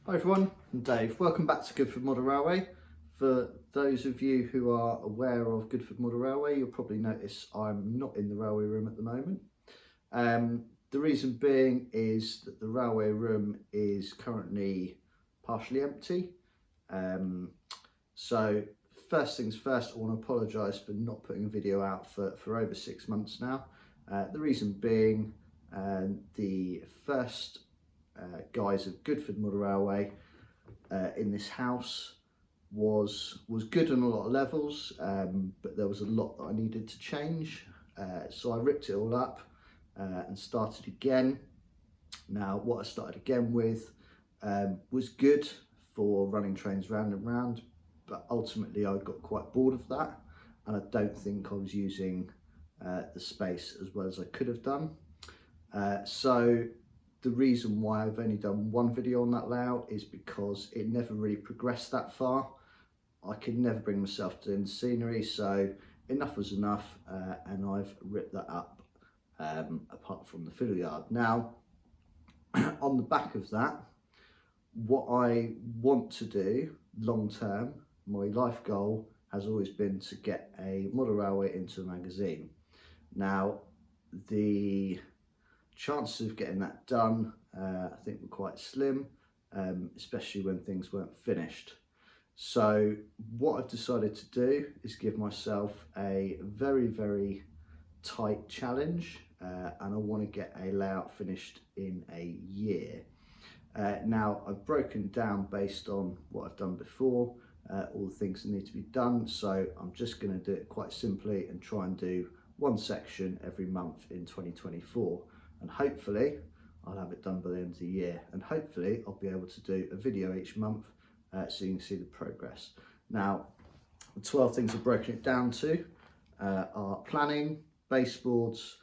Hi everyone, I'm Dave. Welcome back to Goodford Model Railway. For those of you who are aware of Goodford Model Railway, you'll probably notice I'm not in the railway room at the moment. The reason being is that the railway room is currently partially empty. So first things first, I want to apologise for not putting a video out for over 6 months now. The reason being the first guys of Goodford Model Railway in this house was good on a lot of levels, but there was a lot that I needed to change. So I ripped it all up and started again. Now what I started again with was good for running trains round and round, but ultimately I got quite bored of that, and I don't think I was using the space as well as I could have done. So the reason why I've only done one video on that layout is because it never really progressed that far. I could never bring myself to doing the scenery, so enough was enough, and I've ripped that up apart from the fiddle yard. Now, on the back of that, what I want to do long term, my life goal has always been to get a model railway into a magazine. Now, the chances of getting that done I think were quite slim, especially when things weren't finished. So what I've decided to do is give myself a very tight challenge, and I want to get a layout finished in a year. Now I've broken down based on what I've done before, all the things that need to be done, so I'm just going to do it quite simply and try and do one section every month in 2024. And hopefully I'll have it done by the end of the year, and hopefully I'll be able to do a video each month so you can see the progress. Now, the 12 things I've broken it down to are planning, baseboards,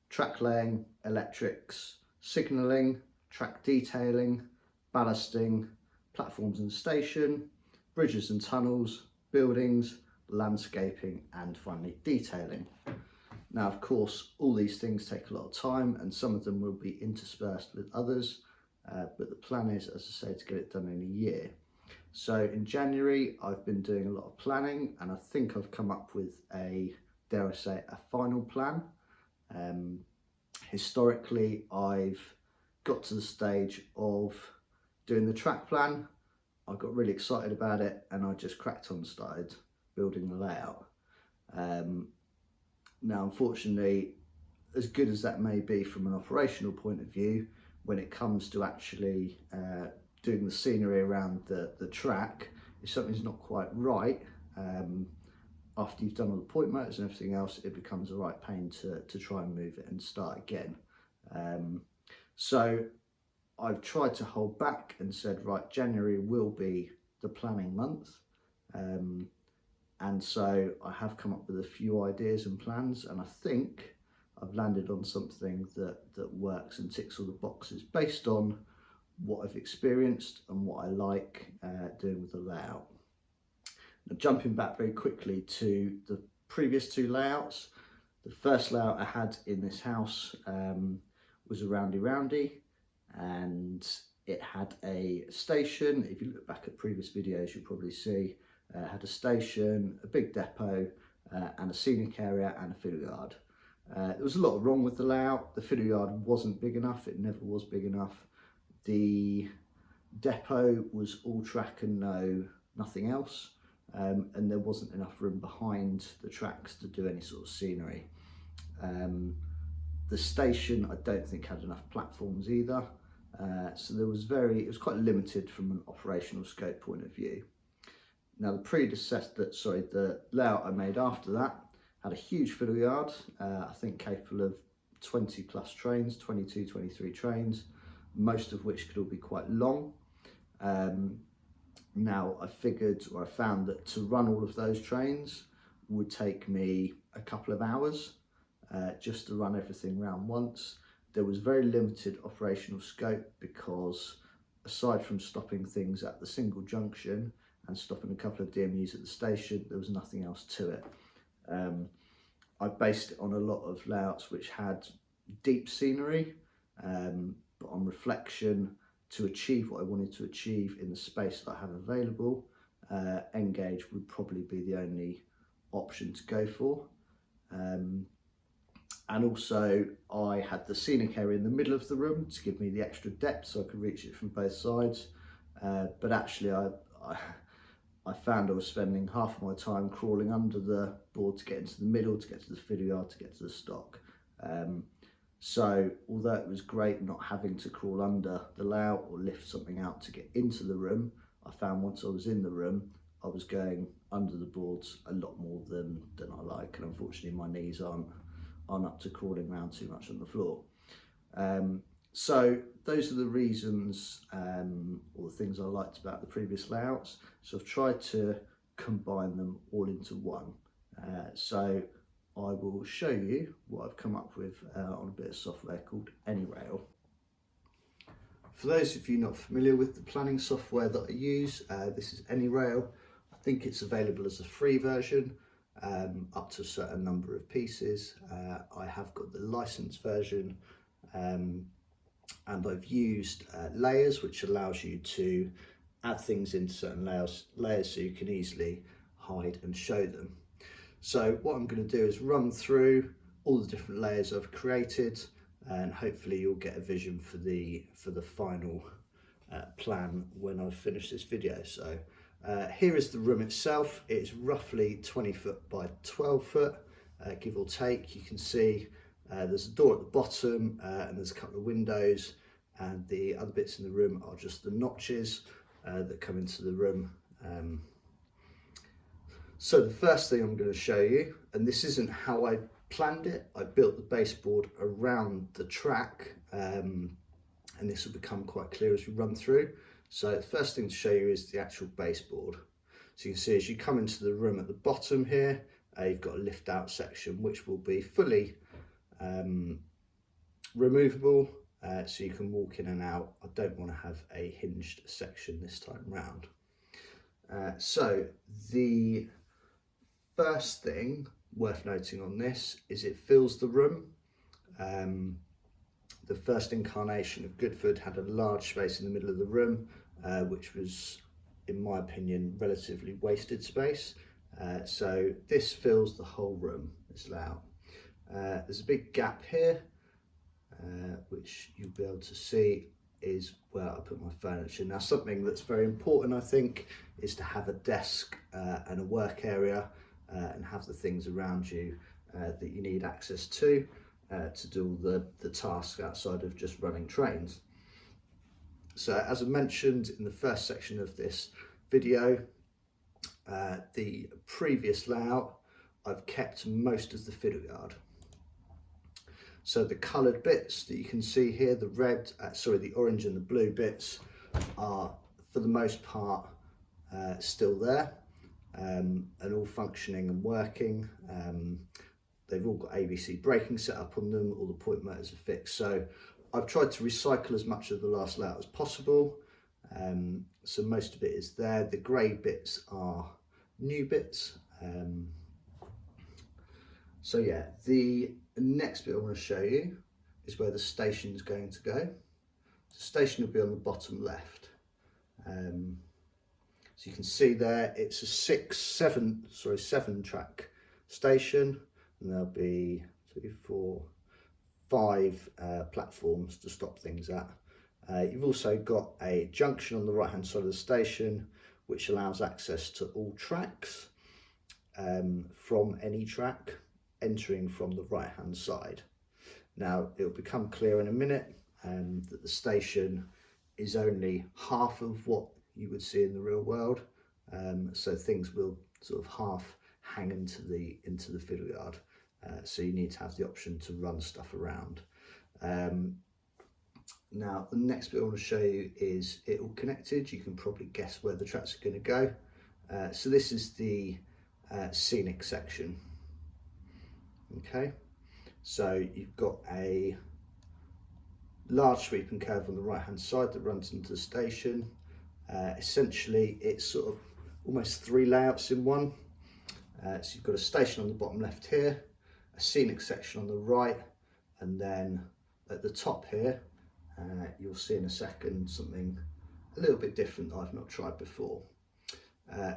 track laying, electrics, signalling, track detailing, ballasting, platforms and station, bridges and tunnels, buildings, landscaping, and finally detailing. Now, of course, all these things take a lot of time, and some of them will be interspersed with others, but the plan is, as I say, to get it done in a year. So in January, I've been doing a lot of planning, and I think I've come up with a, dare I say, a final plan. Historically, I've got to the stage of doing the track plan. I got really excited about it, and I just cracked on and started building the layout. Now, unfortunately, as good as that may be from an operational point of view, when it comes to actually doing the scenery around the track, if something's not quite right, after you've done all the point motors and everything else, it becomes a right pain to try and move it and start again. So I've tried to hold back and said, right, January will be the planning month. And so I have come up with a few ideas and plans, and I think I've landed on something that works and ticks all the boxes based on what I've experienced and what I like doing with the layout. Now, jumping back very quickly to the previous two layouts, the first layout I had in this house was a roundy, and it had a station. If you look back at previous videos, you'll probably see had a station, a big depot, and a scenic area and a fiddle yard. There was a lot wrong with the layout. The fiddle yard wasn't big enough, it never was big enough. The depot was all track and nothing else, and there wasn't enough room behind the tracks to do any sort of scenery. The station I don't think had enough platforms either, so it was quite limited from an operational scope point of view. Now the layout I made after that had a huge fiddle yard, I think capable of 20 plus trains, 22, 23 trains, most of which could all be quite long. Now I found that to run all of those trains would take me a couple of hours just to run everything round once. There was very limited operational scope because aside from stopping things at the single junction and stopping a couple of DMUs at the station, there was nothing else to it. I based it on a lot of layouts which had deep scenery, but on reflection to achieve what I wanted to achieve in the space that I have available, N-gauge would probably be the only option to go for. And also I had the scenic area in the middle of the room to give me the extra depth so I could reach it from both sides. But actually I found I was spending half of my time crawling under the board to get into the middle, to get to the fiddle yard, to get to the stock. So although it was great not having to crawl under the layout or lift something out to get into the room, I found once I was in the room, I was going under the boards a lot more than I like, and unfortunately my knees aren't up to crawling around too much on the floor. So those are the reasons or the things I liked about the previous layouts. So I've tried to combine them all into one. So I will show you what I've come up with on a bit of software called AnyRail. For those of you not familiar with the planning software that I use, this is AnyRail. I think it's available as a free version, up to a certain number of pieces. I have got the licensed version, and I've used layers, which allows you to add things into certain layers so you can easily hide and show them. So what I'm going to do is run through all the different layers I've created, and hopefully you'll get a vision for the final plan when I've finished this video. So here is the room itself. It's roughly 20 foot by 12 foot, give or take. You can see there's a door at the bottom and there's a couple of windows, and the other bits in the room are just the notches that come into the room. So the first thing I'm going to show you, and this isn't how I planned it, I built the baseboard around the track, and this will become quite clear as we run through. So the first thing to show you is the actual baseboard. So you can see as you come into the room at the bottom here, you've got a lift out section which will be fully removable, so you can walk in and out. I don't want to have a hinged section this time round. So the first thing worth noting on this is it fills the room. The first incarnation of Goodford had a large space in the middle of the room, which was, in my opinion, relatively wasted space. So this fills the whole room, this layout. There's a big gap here, which you'll be able to see is where I put my furniture. Now, something that's very important, I think, is to have a desk and a work area, and have the things around you that you need access to do all the tasks outside of just running trains. So as I mentioned in the first section of this video, the previous layout, I've kept most of the fiddle yard. So the coloured bits that you can see here, the the orange and the blue bits are for the most part still there, and all functioning and working. They've all got ABC braking set up on them, all the point motors are fixed. So I've tried to recycle as much of the last layout as possible. So most of it is there. The grey bits are new bits. So yeah, the next bit I want to show you is where the station is going to go. The station will be on the bottom left. So you can see there, it's a seven track station, and there'll be 2, 4, 5 platforms to stop things at. You've also got a junction on the right hand side of the station, which allows access to all tracks from any track entering from the right hand side. Now it'll become clear in a minute that the station is only half of what you would see in the real world, so things will sort of half hang into the fiddle yard, so you need to have the option to run stuff around. Now the next bit I want to show you is it all connected. You can probably guess where the tracks are going to go. So this is the scenic section. Okay, so you've got a large sweeping curve on the right hand side that runs into the station. Essentially it's sort of almost 3 layouts in one. So you've got a station on the bottom left here, a scenic section on the right, and then at the top here you'll see in a second something a little bit different that I've not tried before.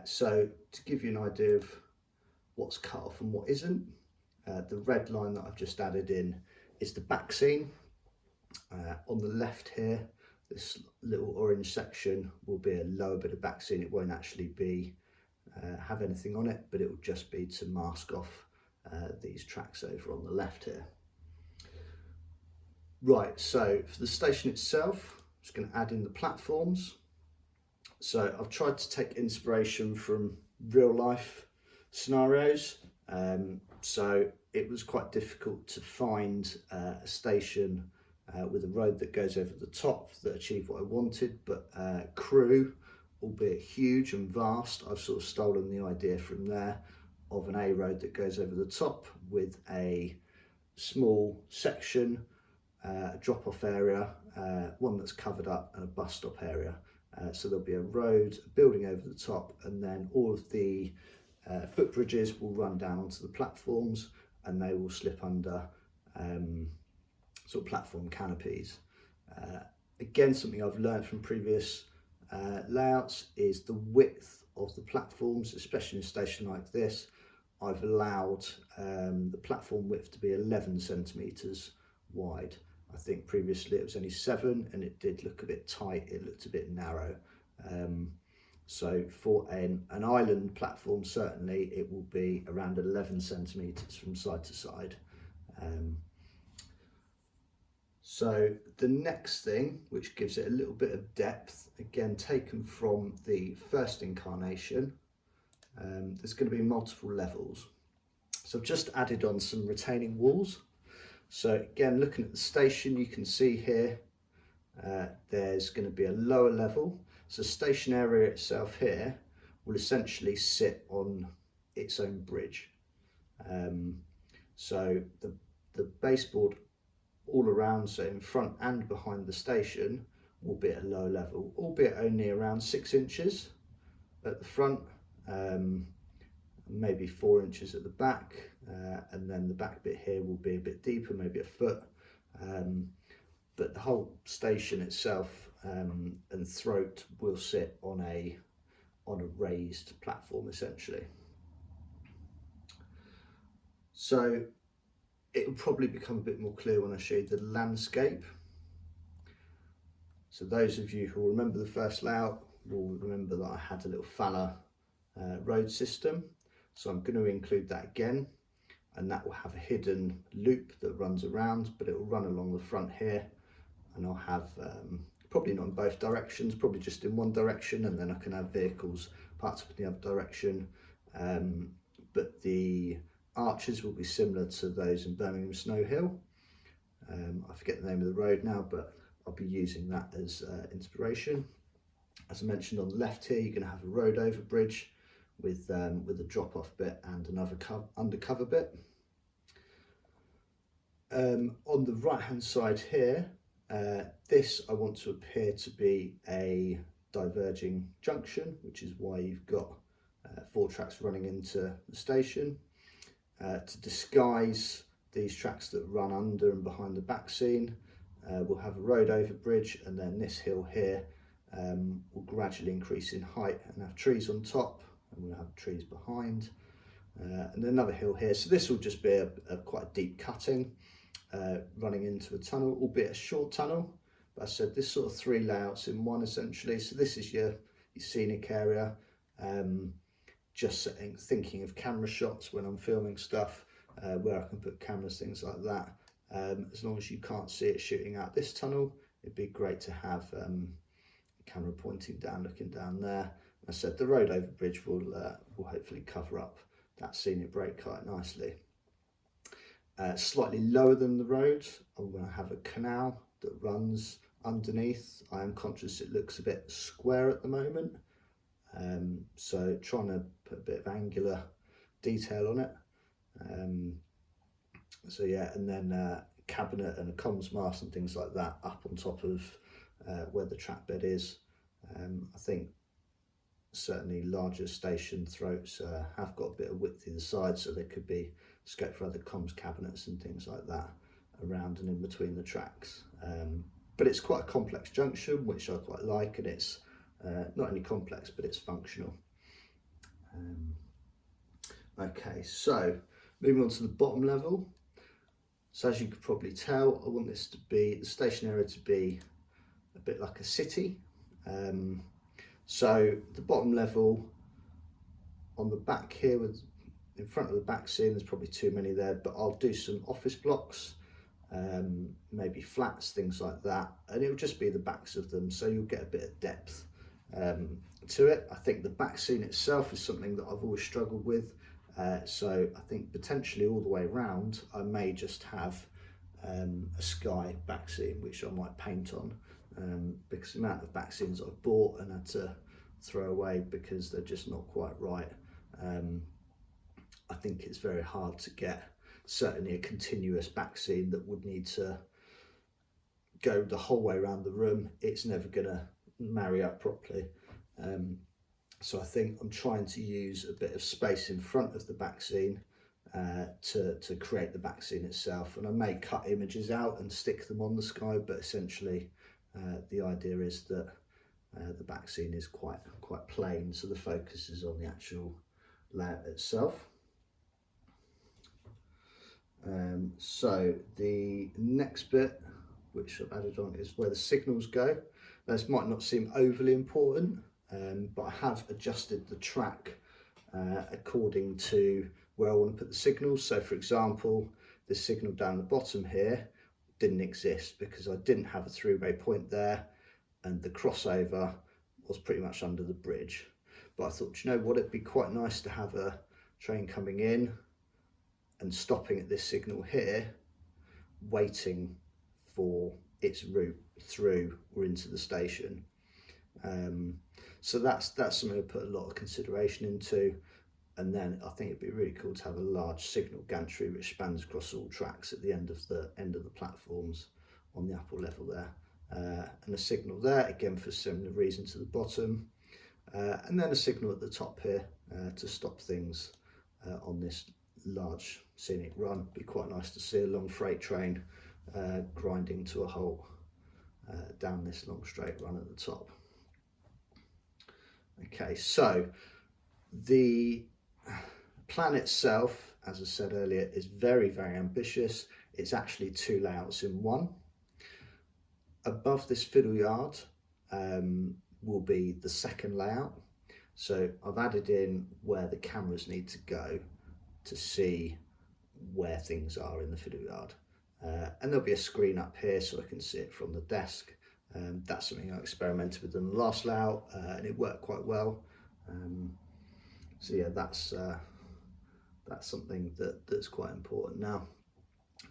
So to give you an idea of what's cut off and what isn't, the red line that I've just added in is the back seam. On the left here, this little orange section will be a lower bit of back seam. It won't actually be have anything on it, but it will just be to mask off these tracks over on the left here. Right, so for the station itself, I'm just going to add in the platforms. So I've tried to take inspiration from real life scenarios. So it was quite difficult to find a station with a road that goes over the top that achieved what I wanted, but Crewe, albeit huge and vast, I've sort of stolen the idea from there of an A road that goes over the top with a small section, drop-off area, one that's covered up, and a bus stop area. So there'll be a road, a building over the top, and then all of the footbridges will run down onto the platforms, and they will slip under sort of platform canopies. Again, something I've learned from previous layouts is the width of the platforms, especially in a station like this. I've allowed the platform width to be 11 centimetres wide. I think previously it was only 7, and it did look a bit tight, it looked a bit narrow. So for an island platform, certainly it will be around 11 centimetres from side to side. So the next thing, which gives it a little bit of depth, again taken from the first incarnation, there's going to be multiple levels. So I've just added on some retaining walls. So again, looking at the station, you can see here there's going to be a lower level. So station area itself here will essentially sit on its own bridge. So the baseboard all around, so in front and behind the station, will be at a lower level, albeit only around 6 inches at the front, maybe 4 inches at the back, and then the back bit here will be a bit deeper, maybe a foot. But the whole station itself and throat will sit on a raised platform essentially. So it will probably become a bit more clear when I show you the landscape. So those of you who remember the first layout will remember that I had a little fallow road system. So I'm going to include that again, and that will have a hidden loop that runs around, but it will run along the front here, and I'll have probably not in both directions, probably just in one direction, and then I can have vehicles parked up in the other direction. But the arches will be similar to those in Birmingham Snow Hill. I forget the name of the road now, but I'll be using that as inspiration. As I mentioned, on the left here, you're going to have a road over bridge with a drop-off bit and another undercover bit. On the right-hand side here, this I want to appear to be a diverging junction, which is why you've got 4 tracks running into the station. To disguise these tracks that run under and behind the back scene, we'll have a road over bridge, and then this hill here will gradually increase in height and have trees on top, and we'll have trees behind, and another hill here. So this will just be a quite deep cutting running into a tunnel, albeit a short tunnel. But I said this sort of 3 layouts in one essentially. So this is your scenic area. Just thinking of camera shots when I'm filming stuff, where I can put cameras, things like that. As long as you can't see it shooting out this tunnel, it'd be great to have a camera pointing down, looking down there. I said the road over bridge will hopefully cover up that scenic break quite nicely. Slightly lower than the road, I'm going to have a canal that runs underneath. I am conscious it looks a bit square at the moment. So trying to put a bit of angular detail on it. So yeah, and then cabinet and a comms mast and things like that up on top of where the track bed is. I think certainly larger station throats have got a bit of width either side, so there could be scope for other comms cabinets and things like that around and in between the tracks. but it's quite a complex junction, which I quite like, and it's not only complex, but it's functional. Okay, so moving on to the bottom level. So as you could probably tell, I want this to be, the station area to be a bit like a city. So the bottom level on the back here, with in front of the back scene, there's probably too many there, but I'll do some office blocks, maybe flats, things like that, and it'll just be the backs of them, so you'll get a bit of depth to it. I think the back scene itself is something that I've always struggled with, so I think potentially all the way around I may just have a sky back scene which I might paint on, because the amount of back scenes I've bought and had to throw away because they're just not quite right. I think it's very hard to get certainly a continuous back scene that would need to go the whole way around the room. It's never going to marry up properly. So I think I'm trying to use a bit of space in front of the back scene to create the back scene itself, and I may cut images out and stick them on the sky, but essentially the idea is that the back scene is quite plain, so the focus is on the actual layout itself. So the next bit which I've added on is where the signals go. This might not seem overly important, but I have adjusted the track according to where I want to put the signals. So for example, this signal down the bottom here didn't exist because I didn't have a three-way point there, and the crossover was pretty much under the bridge. But I thought, you know what, it'd be quite nice to have a train coming in and stopping at this signal here, waiting for its route through or into the station. So that's something I put a lot of consideration into. And then I think it'd be really cool to have a large signal gantry which spans across all tracks at the end of the platforms on the upper level there, and a signal there again for similar reason to the bottom, and then a signal at the top here to stop things on this large scenic run. Be quite nice to see a long freight train grinding to a halt down this long straight run at the top. Okay, so the plan itself, as I said earlier, is very ambitious. It's actually two layouts in one. Above this fiddle yard will be the second layout. So I've added in where the cameras need to go to see where things are in the fiddle yard. And there'll be a screen up here so I can see it from the desk. That's something I experimented with in the last layout, and it worked quite well. So yeah, that's something that's quite important. Now,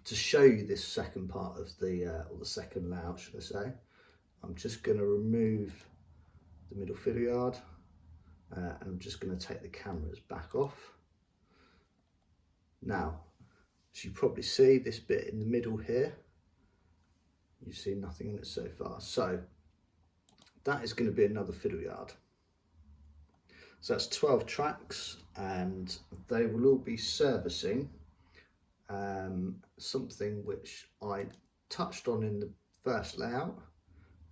to show you this second part of or the second layout, should I say, I'm just going to remove the middle fiddle yard, and I'm just going to take the cameras back off. Now, as you probably see, this bit in the middle here, you've seen nothing in it so far. So that is going to be another fiddle yard. So that's 12 tracks, and they will all be servicing something which I touched on in the first layout,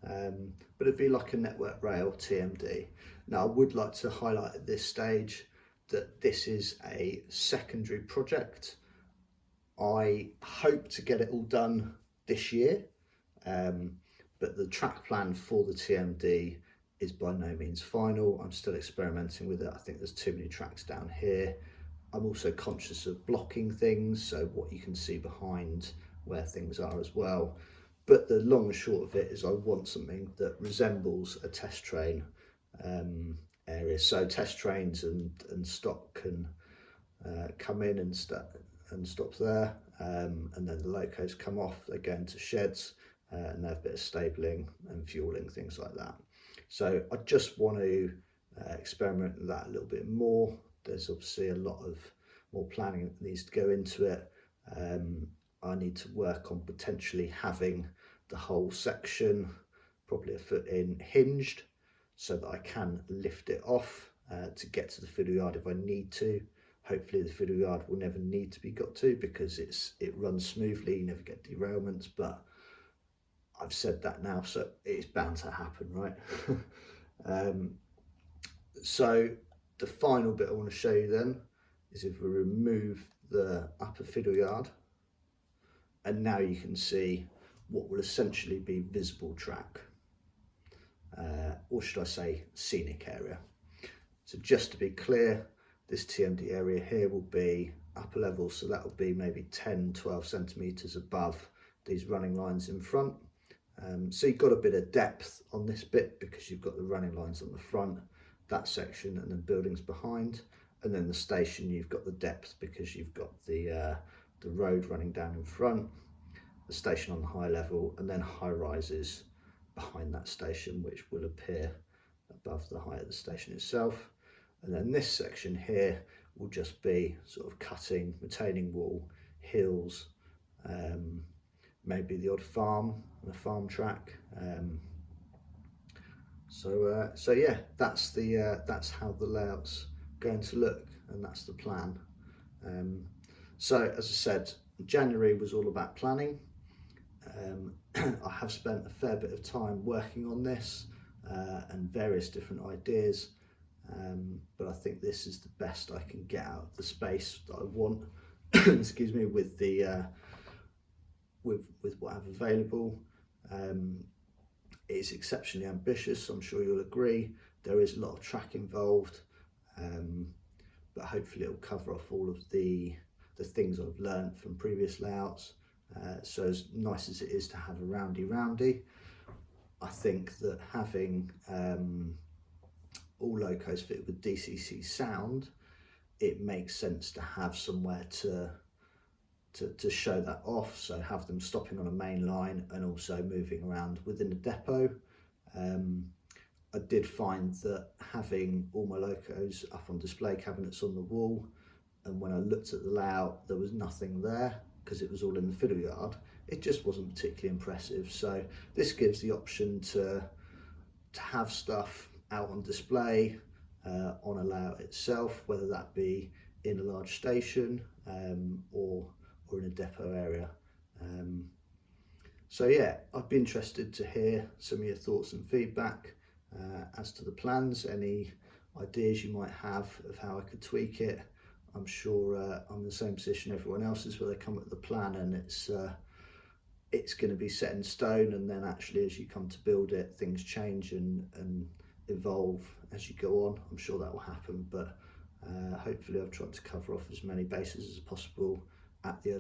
but it'd be like a network rail TMD. Now I would like to highlight at this stage that this is a secondary project. I hope to get it all done this year, but the track plan for the TMD is by no means final. I'm still experimenting with it. I think there's too many tracks down here. I'm also conscious of blocking things, so what you can see behind where things are as well. But the long and short of it is I want something that resembles a test train area. So test trains and stock can come in and stop there, and then the locos come off, they go into sheds, and they have a bit of stabling and fueling, things like that. So I just want to experiment with that a little bit more. There's obviously a lot of more planning that needs to go into it. I need to work on potentially having the whole section, probably a foot in, hinged, so that I can lift it off to get to the fiddle yard if I need to. Hopefully the fiddle yard will never need to be got to because it runs smoothly, you never get derailments, but I've said that now, so it's bound to happen, right? So the final bit I want to show you then is if we remove the upper fiddle yard, and now you can see what will essentially be visible track, or should I say scenic area. So just to be clear, this TMD area here will be upper level, so that will be maybe 10-12 centimetres above these running lines in front. So you've got a bit of depth on this bit because you've got the running lines on the front, that section, and then buildings behind, and then the station you've got the depth because you've got the road running down in front, the station on the high level, and then high rises behind that station which will appear above the height of the station itself. And then this section here will just be sort of cutting, retaining wall, hills, maybe the odd farm and a farm track. So yeah, that's how the layout's going to look, and that's the plan. So as I said, January was all about planning. I have spent a fair bit of time working on this and various different ideas, but I think this is the best I can get out of the space that I want. Excuse me, with the with what I have available. It's exceptionally ambitious, I'm sure you'll agree. There is a lot of track involved, but hopefully it'll cover off all of the things I've learned from previous layouts. So as nice as it is to have a roundy, I think that having all locos fitted with DCC sound, it makes sense to have somewhere to show that off, so have them stopping on a main line and also moving around within the depot. I did find that having all my locos up on display cabinets on the wall, and when I looked at the layout there was nothing there because it was all in the fiddle yard, it just wasn't particularly impressive. So this gives the option to have stuff out on display on a layout itself, whether that be in a large station or in a depot area. So yeah, I'd be interested to hear some of your thoughts and feedback as to the plans, any ideas you might have of how I could tweak it. I'm sure I'm in the same position everyone else is, where they come up with the plan and it's going to be set in stone, and then actually as you come to build it, things change and evolve as you go on. I'm sure that will happen, but hopefully I've tried to cover off as many bases as possible at the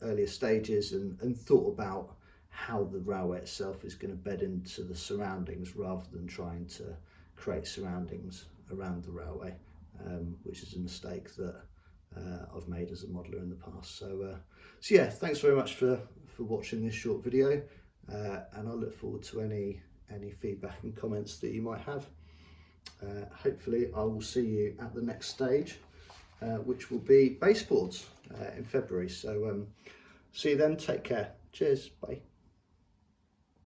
earlier stages, and thought about how the railway itself is going to bed into the surroundings rather than trying to create surroundings around the railway, which is a mistake that I've made as a modeller in the past. So yeah, thanks very much for watching this short video, and I look forward to any feedback and comments that you might have. Hopefully I will see you at the next stage, which will be baseboards in February. So see you then, take care, cheers, bye.